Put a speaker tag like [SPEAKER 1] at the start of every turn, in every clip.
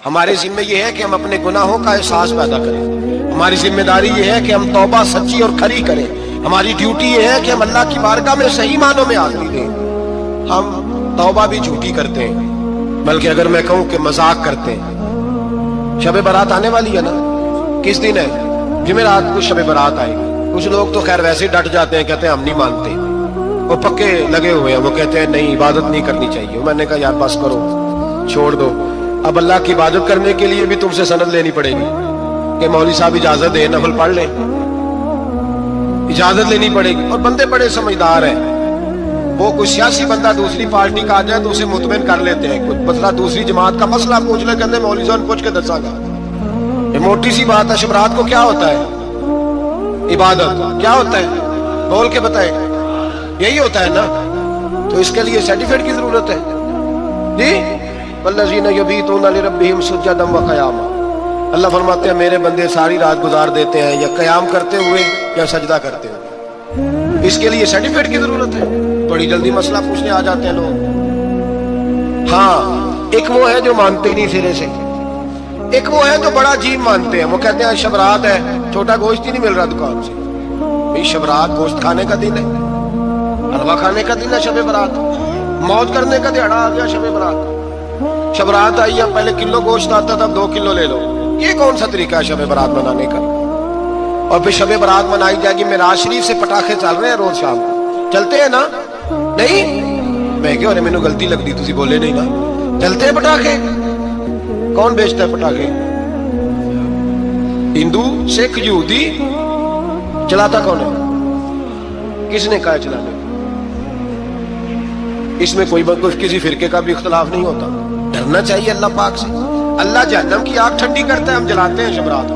[SPEAKER 1] ہمارے ذمہ یہ ہے کہ ہم اپنے گناہوں کا احساس پیدا کریں. ہماری ذمہ داری یہ ہے کہ ہم توبہ سچی اور کھری کریں. ہماری ڈیوٹی یہ ہے کہ ہم اللہ کی بارگاہ میں صحیح معنوں میں حاضری دیں. ہم توبہ بھی جھوٹی کرتے ہیں، بلکہ اگر میں کہوں کہ مذاق کرتے ہیں. شب برات آنے والی ہے نا، کس دن ہے؟ جمعرات کو شب برات آئے گی. کچھ لوگ تو خیر ویسے ڈٹ جاتے ہیں، کہتے ہیں ہم نہیں مانتے. وہ پکے لگے ہوئے ہیں، وہ کہتے ہیں نہیں عبادت نہیں کرنی چاہیے. میں نے کہا یار بس کرو، چھوڑ دو. اب اللہ کی عبادت کرنے کے لیے بھی تم سے سند لینی پڑے گی کہ مولوی صاحب اجازت دیں، نفل پڑھ لیں. اجازت لینی پڑے گی. اور بندے بڑے سمجھدار ہیں، وہ کوئی سیاسی بندہ دوسری پارٹی کا آ جائے تو اسے مطمئن کر لیتے ہیں. کچھ مسئلہ دوسری جماعت کا مسئلہ پوچھ لے، کہتے ہیں مولوی صاحب پوچھ کے دسا گا. یہ موٹی سی بات ہے. شبرات کو کیا ہوتا ہے؟ عبادت. کیا ہوتا ہے؟ بول کے بتائیں. یہی ہوتا ہے نا. تو اس کے لیے سرٹیفکیٹ کی ضرورت ہے جی. والذین یبیتون لربہم سجدا وقیاما. اللہ فرماتے ہیں میرے بندے ساری رات گزار دیتے ہیں یا قیام کرتے ہوئے یا سجدہ کرتے ہوئے. اس کے لیے سرٹیفکیٹ کی ضرورت ہے. بڑی جلدی مسئلہ پوچھنے آ جاتے ہیں لوگ. ہاں، ایک وہ ہے جو مانتے ہی نہیں سرے سے. ایک وہ ہے جو بڑا عجیب مانتے ہیں. وہ کہتے ہیں شبرات ہے، چھوٹا گوشت ہی نہیں مل رہا دکان سے. بھئی شبرات گوشت کھانے کا دن ہے، حلوہ کھانے کا دن ہے. شب برات موج کرنے کا دیہڑا آ گیا. شب برات شبرات آئی ہے، پہلے کلو گوشت آتا تھا، اب 2 کلو لے لو. یہ کون سا طریقہ ہے شب برات منانے کا؟ اور پھر شب برات منائی جائے گی. معراج شریف سے پٹاخے چل رہے ہیں روز شام کو. چلتے ہیں نا؟ نہیں میں کہوں مینوں غلطی لگتی، تسی بولے نہیں نا. چلتے ہیں پٹاخے. کون بیچتا ہے پٹاخے؟ ہندو، سکھ، یہودی. چلاتا کون ہے؟ کس نے کہا چلانے؟ اس میں کوئی کسی فرقے کا بھی اختلاف نہیں ہوتا. ڈرنا چاہیے اللہ پاک سے. اللہ جہنم کی آگ ٹھنڈی کرتا ہے، ہم جلاتے ہیں شبرات.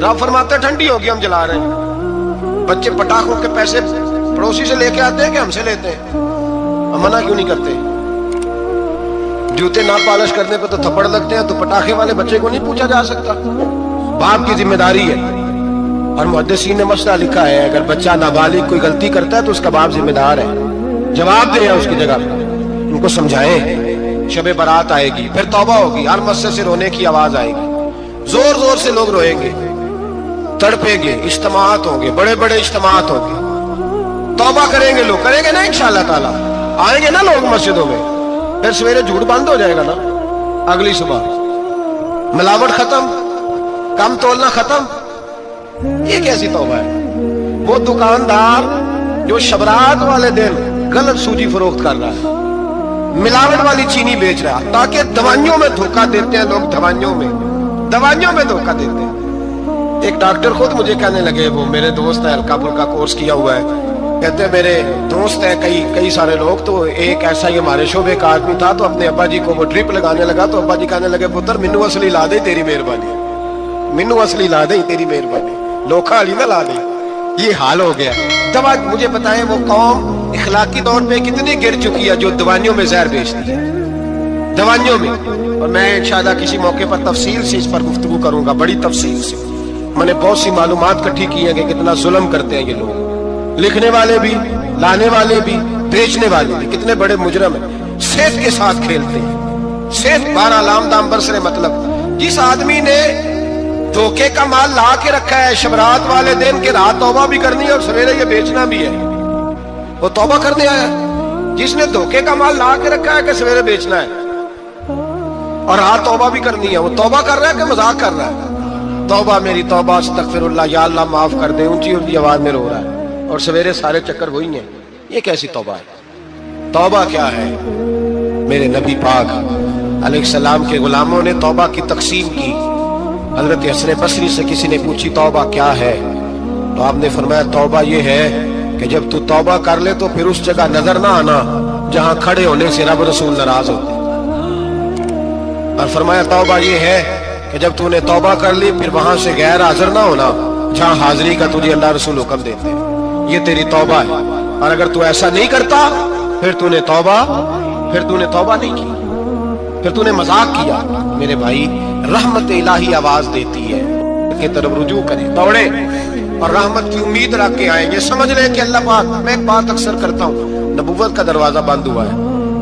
[SPEAKER 1] رب فرماتا ہے ٹھنڈی ہوگی ہم جلا رہے ہیں. بچے پٹاخوں کے پیسے پڑوسی سے لے کے آتے ہیں کہ ہم سے لیتے ہیں؟ ہم منع کیوں نہیں کرتے؟ جوتے نہ پالش کرنے پہ تو تھپڑ لگتے ہیں، تو پٹاخے والے بچے کو نہیں پوچھا جا سکتا؟ باپ کی ذمہ داری ہے. اور محدثین نے مسئلہ لکھا ہے اگر بچہ نابالغ کوئی غلطی کرتا ہے تو اس کا باپ ذمہ دار ہے، جواب دے اس کی جگہ. ان کو سمجھائیں. شب برات آئے گی، پھر توبہ ہوگی. ہر مسجد سے رونے کی آواز آئے گی. زور زور سے لوگ روئیں گے، تڑپیں گے. اجتماعات ہوں گے، بڑے بڑے اجتماعات ہوں گے. توبہ کریں گے لوگ، کریں گے نا انشاءاللہ تعالی. آئیں گے نا لوگ مسجدوں میں. پھر سویرے جھوٹ بند ہو جائے گا نا. اگلی صبح ملاوٹ ختم، کم تولنا ختم. یہ کیسی توبہ ہے؟ وہ دکاندار جو شبرات والے دن غلط سوجی فروخت کر رہا ہے، ملاوٹ والی چینی بیچ رہا ہے، تاکہ دوائیوں میں دھوکہ دیتے ہیں لوگ. دوائیوں میں دھوکہ دیتے ہیں. ایک ڈاکٹر خود مجھے کہنے لگے، وہ میرے دوست ہے، ہلکا پھلکا کورس کیا ہوا ہے. کہتے ہیں میرے دوست ہیں کئی سارے لوگ، تو ایک ایسا ہی ہمارے شعبے کا آدمی تھا، تو اپنے ابا جی کو وہ ڈرپ لگانے لگا. تو ابا جی کہنے لگے پتر مینو اصلی لا دے تیری مہربانی، مینو اصلی لا دے تیری مہربانی، لوکھا علی نہ لا دے. یہ حال ہو گیا. جب آج مجھے بتائیں وہ قوم اخلاقی طور پہ کتنی گر چکی ہے جو دوائیوں میں زہر بیچتی ہے، دوائیوں میں. اور میں انشاءاللہ کسی موقع پر تفصیل سے اس پر گفتگو کروں گا، بڑی تفصیل سے. میں نے بہت سی معلومات اکٹھی کی ہیں کہ کتنا ظلم کرتے ہیں یہ لوگ. لکھنے والے بھی، لانے والے بھی، بیچنے والے بھی کتنے بڑے مجرم ہیں. صحت کے ساتھ کھیلتے ہیں. صحت 12 لام دام برسرے. مطلب جس آدمی نے دھوکے کا مال لا کے رکھا ہے شبرات والے دن کے رات توبہ بھی کرنی ہے اور سویرے یہ بیچنا بھی ہے، وہ توبہ کرنے آیا. جس نے دھوکے کا مال لا کے رکھا ہے کہ سویرے بیچنا ہے اور رات توبہ بھی کرنی ہے، وہ توبہ کر رہا ہے کہ مذاق کر رہا ہے؟ توبہ میری توبہ، استغفر اللہ، یا اللہ معاف کر دے، اونچی اونچی آواز میں رو رہا ہے. اور سویرے سارے چکر وہی ہیں. یہ کیسی توبہ ہے؟ توبہ کیا ہے؟ میرے نبی پاک علیہ السلام کے غلاموں نے توبہ کی تقسیم کی. حضرت حسن بصری سے کسی نے پوچھی توبہ کیا ہے، تو آپ نے فرمایا توبہ یہ ہے کہ جب تو توبہ کر لے تو پھر اس جگہ نظر نہ آنا جہاں کھڑے ہونے سے رب رسول ناراض ہوتے. اور فرمایا توبہ یہ ہے کہ جب تو نے توبہ کر لی پھر وہاں سے غیر حاضر نہ ہونا جہاں حاضری کا تجھے اللہ رسول حکم دیتے ہیں. یہ تیری توبہ ہے. اور اگر تو ایسا نہیں کرتا پھر تو نے توبہ نہیں کی، پھر تو نے مذاق کیا. میرے بھائی رحمت الہی آواز دیتی ہے کہ طرف رجوع کریں، دوڑیں اور رحمت کی امید رکھ کے آئیں. یہ سمجھ لیں کہ اللہ پاک، میں ایک بات اکثر کرتا ہوں، نبوت کا دروازہ بند ہوا ہے.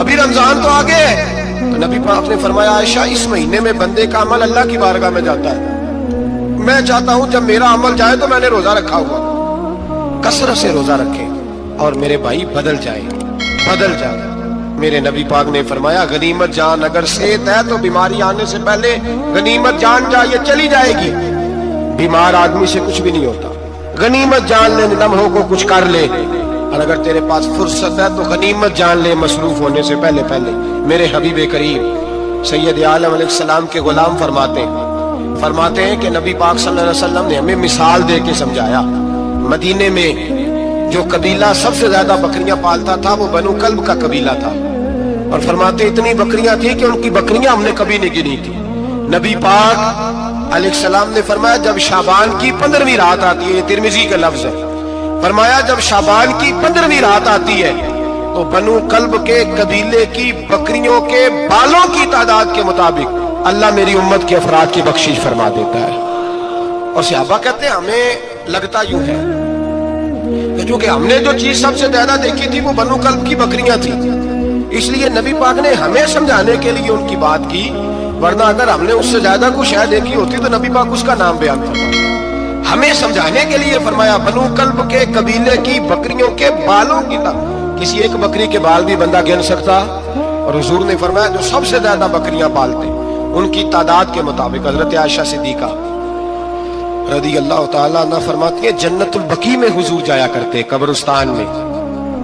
[SPEAKER 1] ابھی رمضان تو آگے ہے۔ تو نبی پاک نے فرمایا عائشہ اس مہینے میں بندے کا عمل اللہ کی بارگاہ میں جاتا ہے، میں چاہتا ہوں جب میرا عمل جائے تو میں نے روزہ رکھا ہوا، کثرت سے روزہ رکھیں اور میرے بھائی بدل جائے۔ میرے نبی پاک نے فرمایا غنیمت جان اگر صحت ہے تو بیماری آنے سے پہلے غنیمت جان جائے چلی جائے گی۔ بیمار آدمی سے کچھ بھی نہیں ہوتا، غنیمت جان لے لمحوں کو کچھ کر لے، اور اگر تیرے پاس فرصت ہے تو غنیمت جان لے مصروف ہونے سے پہلے۔ میرے حبیب کریم سید عالم علیہ السلام کے غلام فرماتے ہیں کہ نبی پاک صلی اللہ علیہ وسلم نے ہمیں مثال دے کے سمجھایا۔ مدینے میں جو قبیلہ سب سے زیادہ بکریاں پالتا تھا وہ بنو کلب کا قبیلہ تھا، اور فرماتے اتنی بکریاں تھی کہ ان کی بکریاں ہم نے کبھی نہیں گنی تھی۔ نبی پاک علیہ السلام نے فرمایا جب شعبان کی 15ویں رات آتی ہے، یہ ترمذی کا لفظ ہے، فرمایا جب شعبان کی 15ویں رات آتی ہے تو بنو کلب کے قبیلے کی بکریوں کے بالوں کی تعداد کے مطابق اللہ میری امت کے افراد کی بخشش فرما دیتا ہے۔ اور صحابہ کہتے ہیں ہمیں لگتا یوں ہے کہ چونکہ ہم نے جو چیز سب سے زیادہ دیکھی تھی وہ بنو کلب کی بکریاں تھی، اس لیے نبی پاک نے ہمیں سمجھانے کے لیے ان کی بات کی، ورنہ اگر ہم نے اس سے زیادہ کوئی شے دیکھی ہوتی تو نبی پاک اس کا نام بیان فرماتا۔ ہمیں سمجھانے کے لیے فرمایا بنو کلب کے قبیلے کی بکریوں کے بالوں کی کسی ایک بکری کے بال بھی بندہ گن سکتا، اور حضور نے فرمایا جو سب سے زیادہ بکریاں پالتے ان کی تعداد کے مطابق حضرت عائشہ صدیقہ رضی اللہ تعالیٰ عنہ فرماتی ہے جنت البقیع میں حضور جایا کرتے، قبرستان میں،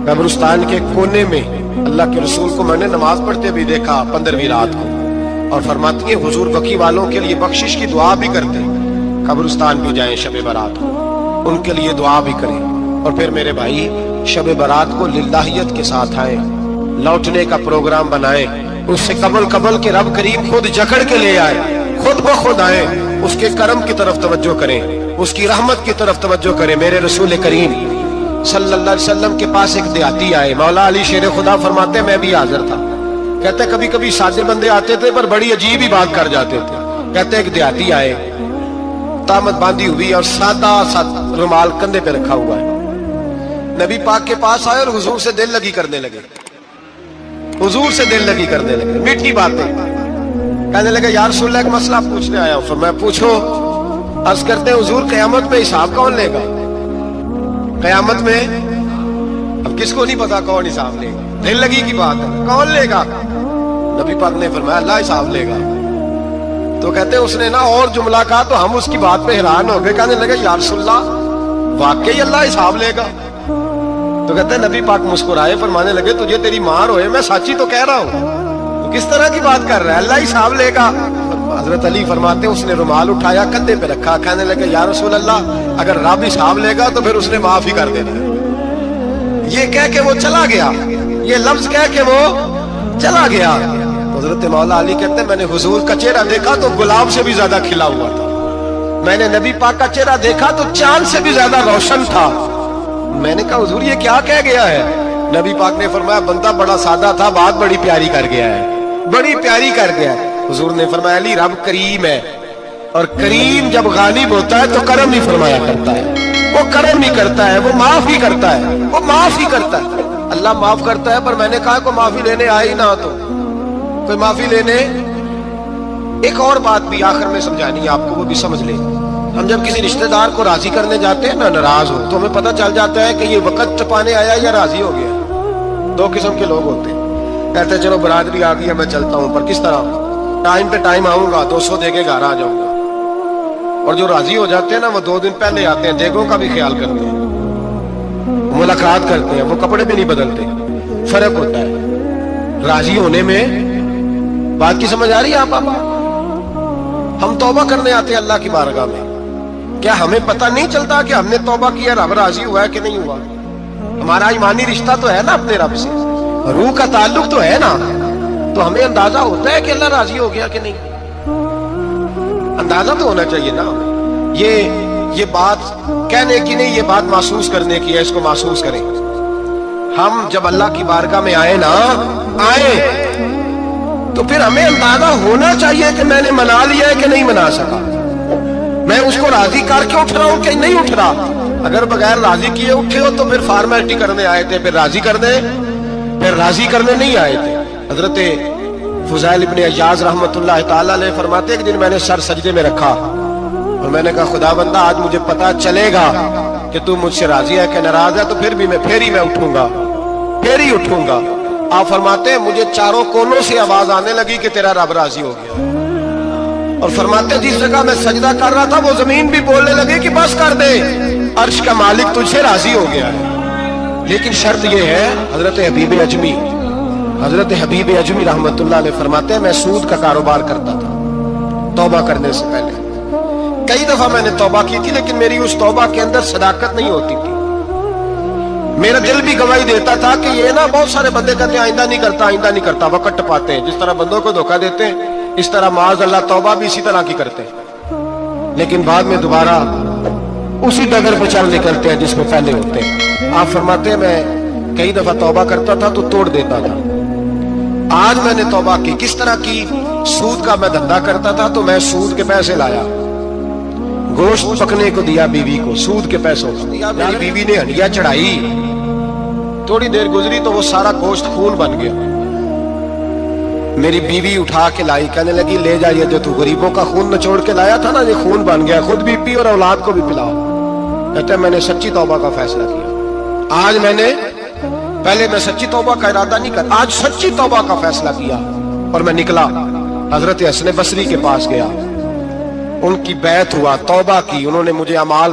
[SPEAKER 1] قبرستان کے کونے میں اللہ کے رسول کو میں نے نماز پڑھتے بھی دیکھا 15ویں رات کو، اور فرماتی ہے حضور بقیع والوں کے لیے بخشش کی دعا بھی کرتے، قبرستان بھی جائیں شب برات کو ان کے لیے دعا بھی کریں، اور پھر میرے بھائی شب برات کو للہیت کے ساتھ آئیں، لوٹنے کا پروگرام بنائیں، اس سے قبل کے رب کریم خود جکڑ کے لے آئے، خود بخود آئیں، اس کے کرم کی طرف توجہ کریں، اس کی رحمت کی طرف توجہ کریں۔ میرے رسول کریم صلی اللہ علیہ وسلم کے پاس ایک دیہاتی آئے، مولا علی شیر خدا فرماتے میں بھی حاضر تھا، کہتے کبھی کبھی سادے بندے آتے تھے پر بڑی عجیب ہی بات کر جاتے تھے۔ کہتے ایک دیہاتی آئے، تامت باندھی ہوئی اور سادہ سا رومال کندھے پہ رکھا ہوا ہے، نبی پاک کے پاس آئے اور حضور سے دل لگی کرنے لگے، حضور سے دل لگی کرنے لگے، میٹھی باتیں کہنے لگے یا رسول اللہ ایک مسئلہ پوچھنے آیا ہوں۔ فرمایا پوچھو۔ عرض کرتے ہیں حضور قیامت میں حساب کون لے گا؟ قیامت میں اب کس کو نہیں پتا کون حساب لے گا، دل لگی کی بات ہے، کون لے گا؟ نبی پاک نے فرمایا اللہ حساب لے گا۔ تو کہتے ہیں اس نے نا اور جملہ کہا تو ہم اس کی بات پہ حیران ہو گئے، کہنے لگے یا رسول اللہ واقعی اللہ حساب لے گا؟ تو کہتے ہیں نبی پاک مسکرائے، فرمانے لگے تجھے تیری ماں روئے میں سچی تو کہہ رہا ہوں، تو کس طرح کی بات کر رہا ہے، اللہ حساب لے گا۔ حضرت علی فرماتے ہیں اس نے رومال اٹھایا کندھے پہ رکھا، کہنے لگے یا رسول اللہ اگر رب حساب لے گا تو پھر اس نے معاف ہی کر دینا۔ یہ کہہ کے وہ چلا گیا، یہ لفظ کہہ کے وہ چلا گیا۔ حضرت مولا علی کہتے ہیں میں نے حضور کا چہرہ دیکھا تو گلاب سے بھی زیادہ کھلا ہوا تھا، میں نے نبی پاک کا چہرہ دیکھا تو چاند سے بھی زیادہ روشن تھا۔ میں نے کہا حضور یہ کیا کہہ گیا ہے؟ نبی پاک نے فرمایا بندہ بڑا سادہ تھا، بات بڑی پیاری کر گیا ہے، بڑی پیاری کر گیا ہے۔ حضور نے فرمایا علی رب کریم ہے، اور کریم جب غالب ہوتا ہے تو کرم ہی فرمایا کرتا ہے، وہ کرم ہی کرتا ہے، وہ معاف ہی کرتا ہے، وہ معاف ہی کرتا ہے۔ اللہ معاف کرتا ہے، پر میں نے کہا کوئی معافی لینے آئے ہی نہ تو کوئی معافی لینے۔ ایک اور بات بھی آخر میں سمجھانی ہے آپ کو، وہ بھی سمجھ لیں۔ ہم جب کسی رشتہ دار کو راضی کرنے جاتے ہیں نا ناراض ہو، تو ہمیں پتہ چل جاتا ہے کہ یہ وقت ٹپانے آیا یا راضی ہو گیا۔ دو قسم کے لوگ ہوتے ہیں، کہتے ہیں چلو برادری آ گئی ہے میں چلتا ہوں، پر کس طرح ٹائم پہ ٹائم آؤں گا، 200 دے کے گھر آ جاؤں گا۔ اور جو راضی ہو جاتے ہیں نا وہ 2 دن پہلے آتے ہیں، دیگوں کا بھی خیال کرتے ہیں، ملاقات کرتے ہیں، وہ کپڑے بھی نہیں بدلتے۔ فرق ہوتا ہے راضی ہونے میں۔ بات کی سمجھ آ رہی ہے آپ؟ ہم توبہ کرنے آتے ہیں اللہ کی بارگاہ میں، کیا ہمیں پتہ نہیں چلتا کہ ہم نے توبہ کیا، رب راضی ہوا ہے کہ نہیں ہوا؟ ہمارا ایمانی رشتہ تو ہے نا اپنے رب سے، روح کا تعلق تو ہے نا، تو ہمیں اندازہ ہوتا ہے کہ اللہ راضی ہو گیا کہ نہیں، اندازہ تو ہونا چاہیے نا۔ یہ بات کہنے کی نہیں، یہ بات محسوس کرنے کی ہے، اس کو محسوس کریں۔ ہم جب اللہ کی بارگاہ میں آئے تو پھر ہمیں اندازہ ہونا چاہیے کہ میں نے منا لیا ہے کہ نہیں منا سکا، میں اس کو راضی کر کے اٹھ رہا ہوں کہ نہیں اٹھ رہا۔ اگر بغیر راضی کیے اٹھے ہو تو پھر فارمیلٹی کرنے آئے تھے، پھر راضی کرنے نہیں آئے تھے۔ حضرت فضیل ابن عیاض رحمت اللہ تعالی علیہ فرماتے ایک دن میں نے سر سجدے میں رکھا اور میں نے کہا خدا بندہ آج مجھے پتا چلے گا کہ تو مجھ سے راضی ہے کہ ناراض ہے، تو پھر ہی میں اٹھوں گا۔ آپ فرماتے ہیں مجھے چاروں کونوں سے آواز آنے لگی کہ تیرا رب راضی ہو گیا، اور فرماتے ہیں جس جگہ میں سجدہ کر رہا تھا وہ زمین بھی بولنے لگے کہ بس کر دے، عرش کا مالک تجھ سے راضی ہو گیا ہے۔ لیکن شرط یہ ہے، حضرت حبیب اجمی رحمت اللہ علیہ فرماتے ہیں میں سود کا کاروبار کرتا تھا توبہ کرنے سے پہلے، کئی دفعہ میں نے توبہ کی تھی، لیکن میری اس توبہ کے اندر صداقت نہیں ہوتی تھی۔ میرا دل بھی گواہی دیتا تھا کہ یہ نا بہت سارے بندے کہتے ہیں آئندہ نہیں کرتا، وقت ٹپاتے ہیں، جس طرح بندوں کو دھوکہ دیتے ہیں اس طرح معاذ اللہ توبہ بھی اسی طرح کی کرتے ہیں، لیکن بعد میں دوبارہ اسی ڈگر پہ چل نکلتے ہیں جس میں پہلے ہوتے ہیں۔ آپ فرماتے ہیں میں کئی دفعہ توبہ کرتا تھا تو توڑ دیتا تھا۔ آج میں نے توبہ کی، کس طرح کی؟ سود کا میں دھندا کرتا تھا تو میں سود کے پیسے لایا، گوشت پکنے کو دیا بیوی کو، سود کے پیسوں کو دیا، میری بیوی نے ہنڈیا چڑھائی، تھوڑی دیر گزری تو وہ سارا گوشت خون بن گیا۔ میری بیوی اٹھا کے لائی، کہنے لگی لے جائیے جو تو غریبوں کا خون نچوڑ کے لایا تھا نا، یہ خون بن گیا، خود بھی پی اور اولاد کو بھی پلاؤ۔ کہتے ہیں میں نے سچی توبہ کا فیصلہ کیا۔ آج پہلے میں سچی توبہ کا ارادہ نہیں کرتا، آج سچی توبہ کا فیصلہ کیا اور میں نکلا، حضرت حسن بصری کے پاس گیا، ان کی بیعت ہوا، توبہ کی، انہوں نے مجھے اعمال